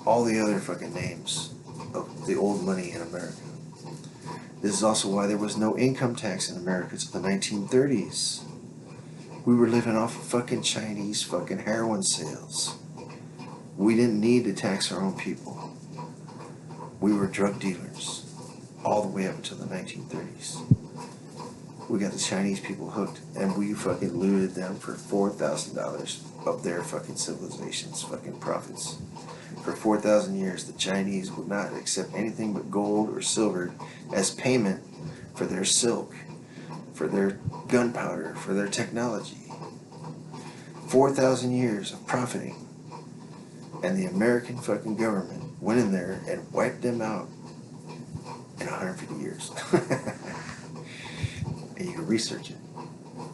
all the other fucking names of the old money in America. This is also why there was no income tax in America until the 1930s. We were living off of fucking Chinese fucking heroin sales. We didn't need to tax our own people. We were drug dealers all the way up until the 1930s. We got the Chinese people hooked, and we fucking looted them for $4,000 of their fucking civilization's fucking profits. For 4,000 years, the Chinese would not accept anything but gold or silver as payment for their silk, for their gunpowder, for their technology. 4,000 years of profiting, and the American fucking government went in there and wiped them out in 150 years. And you can research it.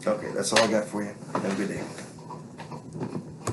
Okay, that's all I got for you. Have a good day.